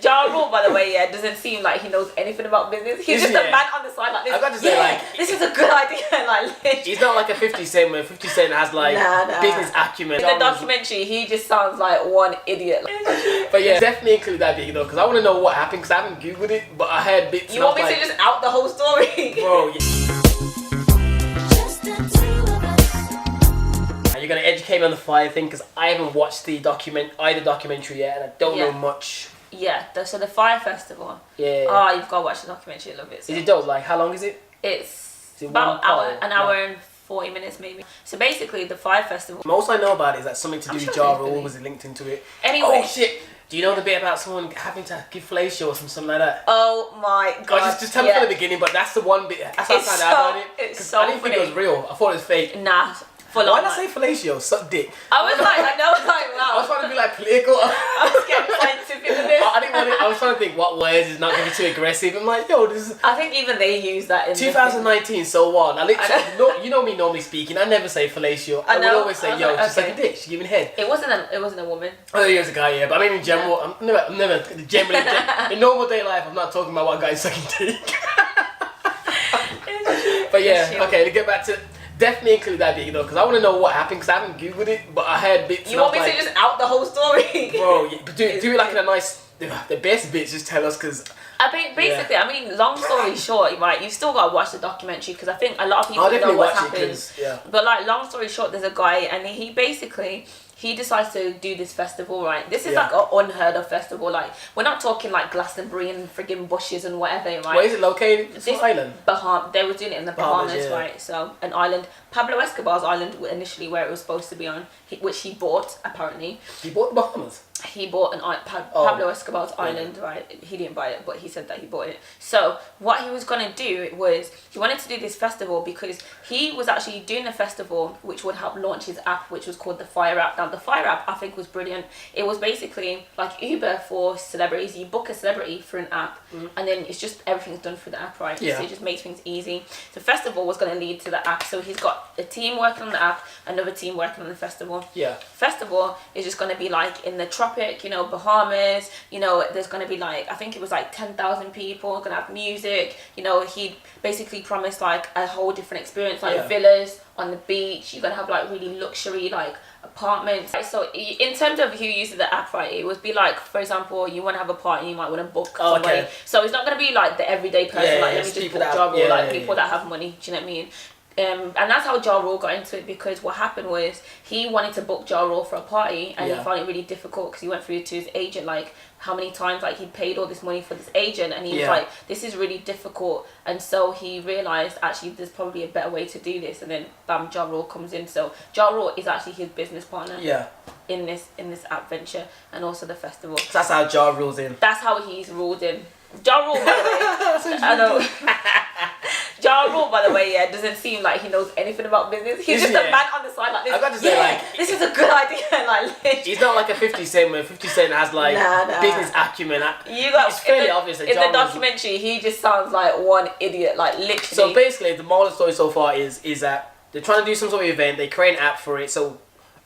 Ja Rule, by the way, doesn't seem like he knows anything about business. He's just a man on the side like this. I got to say, like, this is a good idea. Like, he's not like a 50 Cent where 50 Cent has like business acumen. In the documentary, he just sounds like one idiot. But yeah, definitely include that video though, because I want to know what happened, because I haven't googled it, but I heard bits. You want me to just out the whole story? Bro, yeah. You're gonna educate me on the Fyre thing, because I haven't watched the documentary yet, and I don't know much. Yeah, so the Fyre Festival. Yeah. Oh, you've got to watch the documentary. I love it. So. Is it dope? Like, how long is it? It's about an hour and 40 minutes maybe. So basically, the Fyre Festival. Most I know about it is that something to do with Ja Rule. Was it linked into it? Anyway. Oh shit. Do you know the bit about someone having to give fellatio or something like that? Oh my god. Just tell me from the beginning, but that's the one bit. That's how I found out about it. It's so I didn't think it was real. I thought it was fake. Nah. Why did I say fellatio? Suck dick. I was like, wow. I was trying to be like political. I was getting scientific with this. I didn't want it. I was trying to think what words is not going to be too aggressive. I'm like, yo, this is... I think even they use that in 2019, so what? I literally, you know me normally speaking, I never say fellatio. I would always say, yo, she's like a dick, she's giving head. It wasn't a woman. Oh, he was a guy, yeah. But I mean in general, I'm never generally, in normal day life, I'm not talking about what guys sucking dick. But yeah, okay, to get back to... Definitely include that video though, because I want to know what happened, because I haven't googled it, but I heard bits. You want me to just out the whole story? Bro, yeah, but do it like in a nice, the best bits, just tell us, because... I mean, basically, I mean, long story short, right, you've still got to watch the documentary, because I think a lot of people know what happens. But like, long story short, there's a guy, and he basically... He decides to do this festival, right? This is like an unheard of festival. Like, we're not talking like Glastonbury and friggin' bushes and whatever, right? Where is it located? It's an island. They were doing it in the Bahamas, right? So, an island. Pablo Escobar's island initially, where it was supposed to be on, which he bought, apparently. He bought the Bahamas? He bought Pablo Escobar's island, right? He didn't buy it, but he said that he bought it. So what he was going to do was, he wanted to do this festival because he was actually doing a festival which would help launch his app, which was called the Fyre app. Now, the Fyre app, I think, was brilliant. It was basically like Uber for celebrities. You book a celebrity for an app, and then it's just everything's done through the app, right? Yeah. So it just makes things easy. The festival was going to lead to the app. So he's got a team working on the app, another team working on the festival. Yeah. Festival is just going to be like in the tropic, you know, Bahamas, you know, there's going to be like, I think it was like 10,000 people, going to have music, you know, he basically promised like a whole different experience, like villas on the beach, you're going to have like really luxury like apartments. So in terms of who uses the app, right, it would be like, for example, you want to have a party, you might want to book somebody. So it's not going to be like the everyday person, like let me just book Ja Rule, like people that have money, do you know what I mean? And that's how Ja Rule got into it, because what happened was he wanted to book Ja Rule for a party, and he found it really difficult because he went through to his agent like how many times like he'd paid all this money for this agent, and he was like, this is really difficult. And so he realized actually there's probably a better way to do this, and then bam, Ja Rule comes in. So Ja Rule is actually his business partner in this app venture, and also the festival. So that's how Ja Rule's in. That's how he's ruled in. Ja Rule, by the way, I know. Ja Rule, by the way, doesn't seem like he knows anything about business. He's just a man on the side like this. I got to say, like, this is a good idea. Like, he's not like a 50 Cent where 50 Cent has like business acumen. It's fairly obvious that in the documentary, he just sounds like one idiot, like literally. So basically, the moral of the story so far is that they're trying to do some sort of event. They create an app for it. So.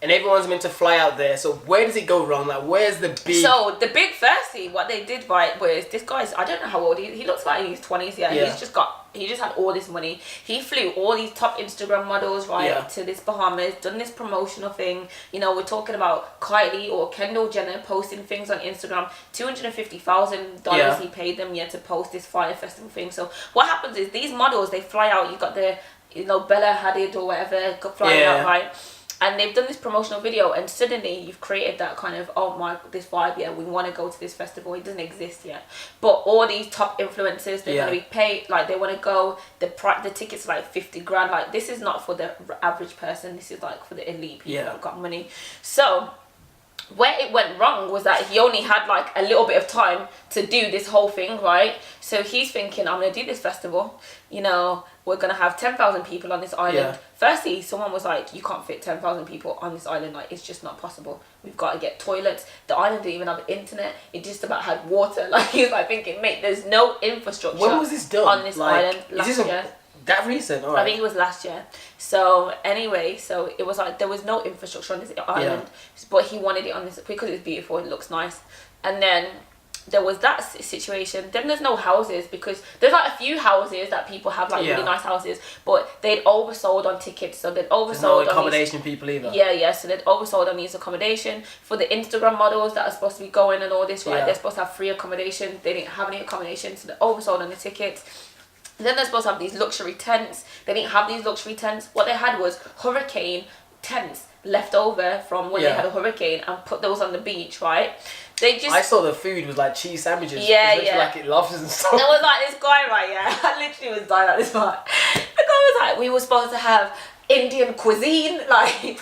And everyone's meant to fly out there. So where does it go wrong? Like, where's the big... So the big firstly, what they did right was, this guy's, I don't know how old he looks like in his 20s. He just had all this money. He flew all these top Instagram models to this Bahamas, done this promotional thing. You know, we're talking about Kylie or Kendall Jenner posting things on Instagram. $250,000 he paid them to post this Fyre Festival thing. So what happens is these models, they fly out. You got the, you know, Bella Hadid or whatever flying out, right? And they've done this promotional video, and suddenly you've created that kind of, oh my, this vibe, we want to go to this festival. It doesn't exist yet. But all these top influencers, they're going to be paid, like they want to go, the tickets are like 50 grand. Like, this is not for the average person. This is like for the elite people that have got money. So where it went wrong was that he only had like a little bit of time to do this whole thing, right? So he's thinking, I'm going to do this festival, you know, we're going to have 10,000 people on this island. Firstly, someone was like, you can't fit 10,000 people on this island, like it's just not possible. We've got to get toilets. The island didn't even have internet. It just about had water. Like, he was like thinking, mate, there's no infrastructure. When was this done? On this island last year. That recent? All right. I think it was last year. So anyway, so it was like there was no infrastructure on this island, but he wanted it on this because it's beautiful, it looks nice. And then there was that situation. Then there's no houses, because there's like a few houses that people have, like really nice houses, but they'd oversold on tickets. So they'd oversold. There's no accommodation people either. Yeah. So they'd oversold on these accommodation for the Instagram models that are supposed to be going and all this. Right, they're supposed to have free accommodation. They didn't have any accommodation, so they oversold on the tickets. Then they're supposed to have these luxury tents. They didn't have these luxury tents. What they had was hurricane tents left over from when they had a hurricane, and put those on the beach, right? I saw the food was like cheese sandwiches. Like it lobsters and stuff. There was like this guy, right? Yeah, I literally was dying at this part. The guy was like, we were supposed to have Indian cuisine, like.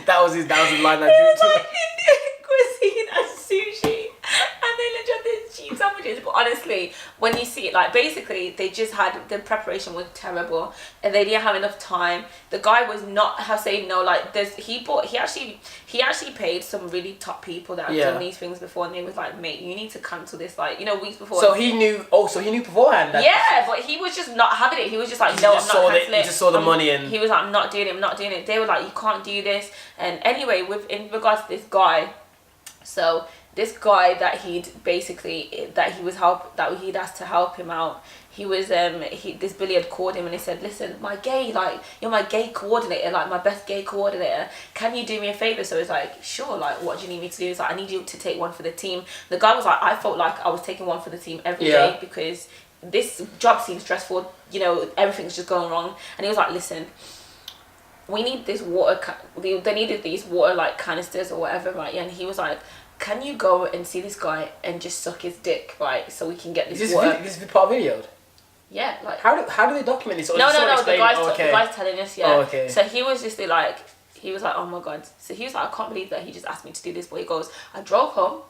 that was his line. That drew to like Indian cuisine and sushi, and they literally had these cheese sandwiches. But honestly, when you see it, like basically they just had, the preparation was terrible, and they didn't have enough time. The guy was not saying no. Like he actually paid some really top people that have done these things before, and they was like, mate, you need to cancel this, like, weeks before. So he knew. So he knew beforehand. But he was just not having it. He was just like, no, I'm not canceling it. He just saw the money, and he was like, I'm not doing it. They were like, you can't do this. And anyway, in regards to this guy, so this guy that he'd asked to help him out, he was this Billy had called him and he said, listen, you're my gay coordinator, like my best gay coordinator, can you do me a favor? So he's like, sure, like what do you need me to do? He's like, I need you to take one for the team. The guy was like, I felt like I was taking one for the team every day, because this job seems stressful, everything's just going wrong. And he was like, listen, we need this water, they needed these water like canisters or whatever, right? And he was like, can you go and see this guy and just suck his dick, right? So we can get this water. This is part of video? Yeah, like. How do they document this? Or no, the guy's telling us, Oh, okay. So he was just like, oh my God. So he was like, I can't believe that he just asked me to do this. But he goes, I drove home,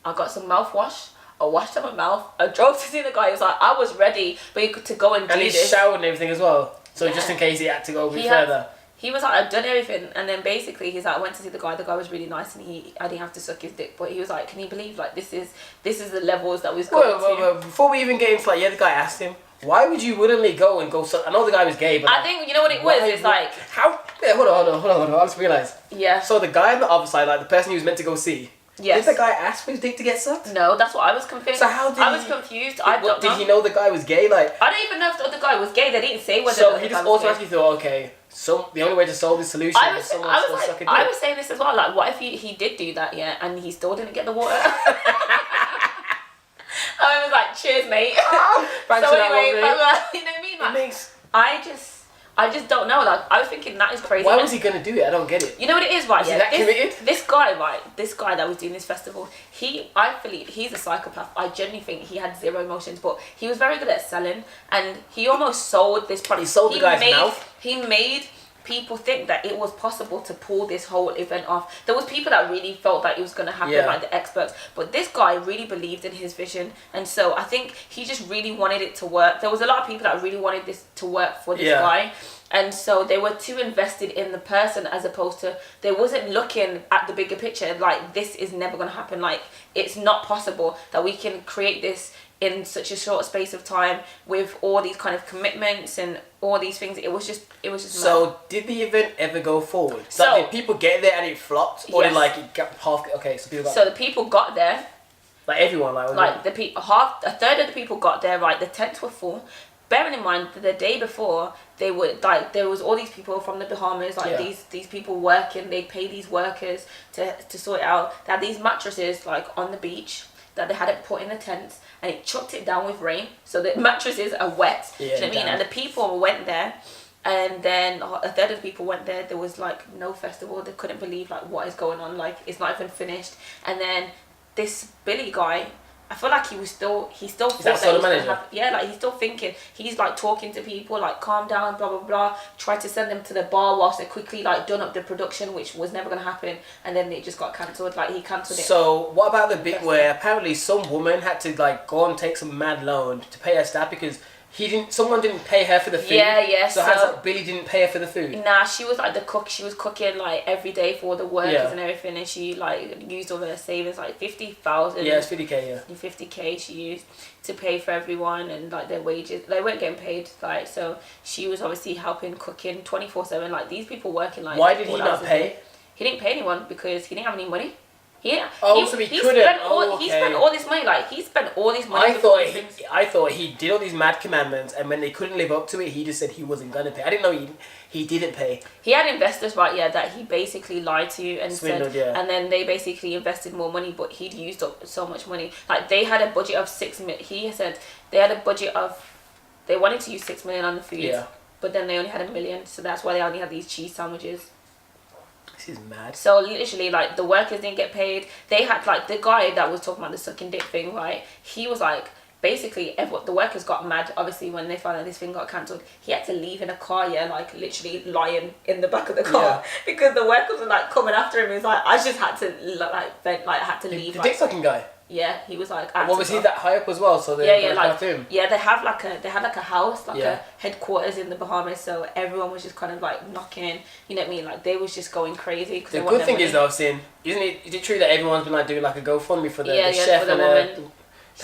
I got some mouthwash, I washed up my mouth, I drove to see the guy. He was like, I was ready to go and do this. And he showered and everything as well. So just in case he had to go a bit further. He was like, I've done everything. And then basically he's like, I went to see the guy. The guy was really nice, and I didn't have to suck his dick. But he was like, can you believe, like, this is the levels that we've got to. Before we even get into, like, the guy asked him, why would you willingly go and go suck? I know the guy was gay, but I think, you know what it was? It's like. How? Yeah, hold on. I just realised. Yeah. So the guy on the other side, like the person he was meant to go see. Yes. Did the guy ask for his dick to get sucked? No, that's what I was confused. So how did I was confused. I don't know. Did he know the guy was gay? Like, I don't even know if the other guy was gay. They didn't say whether. So he just automatically thought, okay, so the only way to solve this solution is someone to suck a dick. I was saying this as well. Like, what if he did do that, and he still didn't get the water? I was like, cheers, mate. So anyway, you know what I mean? Like, I just don't know. Like, I was thinking that is crazy. Why was he gonna do it? I don't get it. You know what it is, right? Is he that committed? This guy that was doing this festival, I believe he's a psychopath. I genuinely think he had zero emotions, but he was very good at selling, and he almost sold this product. He sold the guy's mouth. He made people think that it was possible to pull this whole event off. There was people that really felt that it was going to happen, like the experts, but this guy really believed in his vision, and so I think he just really wanted it to work. There was a lot of people that really wanted this to work for this guy, and so they were too invested in the person, as opposed to, they wasn't looking at the bigger picture, like, this is never going to happen, like, it's not possible that we can create this in such a short space of time with all these kind of commitments and all these things. It was just So mad. Did the event ever go forward? So did people get there and it flopped, or did like it got half? Okay, so people got. So the people got there. Like everyone, like the people, a third of the people got there. Right, the tents were full. Bearing in mind that the day before, they were like, there was all these people from the Bahamas, like these people working. They pay these workers to sort it out. They had these mattresses like on the beach that they hadn't put in the tents, and it chucked it down with rain, so the mattresses are wet. Do you know what I mean? And the people went there, and then a third of the people went there. There was like no festival. They couldn't believe like what is going on. Like, it's not even finished. And then this Billy guy, I feel like he still thought that it was gonna happen. Yeah, like he's still thinking. He's like talking to people, like, calm down, blah blah blah. Tried to send them to the bar whilst they quickly like done up the production, which was never gonna happen. And then it just got cancelled. Like, he cancelled it. So what about the bit where apparently some woman had to like go and take some mad loan to pay her staff because someone didn't pay her for the food? Yeah. So Billy didn't pay her for the food? Nah, she was like the cook. She was cooking like every day for the workers and everything, and she like used all her savings, like 50,000. Yeah, it's 50K. Yeah. 50K she used to pay for everyone, and like their wages. They weren't getting paid, like, so she was obviously helping cooking 24/7. Like, these people working like. Why did he not pay? He didn't pay anyone because he didn't have any money. Yeah. So he couldn't. He spent all this money. Like, he spent all this money. I thought he did all these mad commandments, and when they couldn't live up to it, he just said he wasn't gonna pay. I didn't know he didn't pay. He had investors, right? Yeah, that he basically lied to and Swindled, said, and then they basically invested more money, but he'd used up so much money. Like, they had a budget of $6 million. He said they had a budget of, they wanted to use $6 million on the food, but then they only had $1 million, so that's why they only had these cheese sandwiches. This is mad. So literally, like, the workers didn't get paid. They had, like, the guy that was talking about the sucking dick thing, right? He was like, basically, the workers got mad, obviously, when they found out this thing got cancelled. He had to leave in a car, like, literally lying in the back of the car because the workers were, like, coming after him. He was like, I just had to, had to leave. The dick sucking guy? Yeah, he was like. Well, was he that high up as well? So they him. Yeah, they had like a house, like a headquarters in the Bahamas. So everyone was just kind of like knocking. You know what I mean? Like, they was just going crazy. The good thing is though, I've seen, is it true that everyone's been like doing like a GoFundMe for the chef for the woman?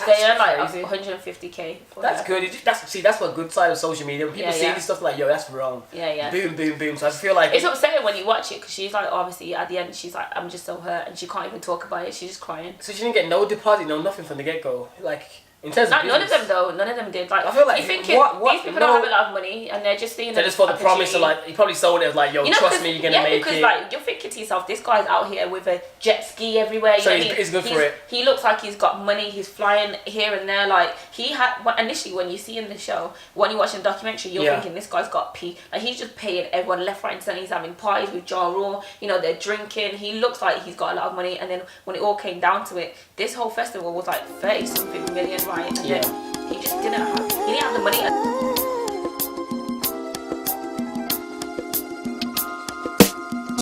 They earn like 150K. That's good. That's what good side of social media. When people see this stuff, like, yo, that's wrong. Yeah. Boom, boom, boom. So I feel like it's upsetting when you watch it because she's like, obviously at the end she's like, I'm just so hurt, and she can't even talk about it. She's just crying. So she didn't get no deposit, no nothing from the get go. Like, in terms of none of them though. None of them did. Like, I feel like these people don't have a lot of money, and they're just seeing. They're just for the promise of, like, he probably sold it as like, yo, trust me, you're gonna make it. Because like, you're thinking to yourself, this guy's out here with a jet ski everywhere. You so know he's good for it. He looks like he's got money. He's flying here and there. Like, he had initially when you see in the show, when you watch the documentary, you're thinking this guy's got like, he's just paying everyone left, right, and centre. He's having parties with Ja Rule. You know, they're drinking. He looks like he's got a lot of money. And then when it all came down to it, this whole festival was like 30-something million, right? And then he just didn't have the money.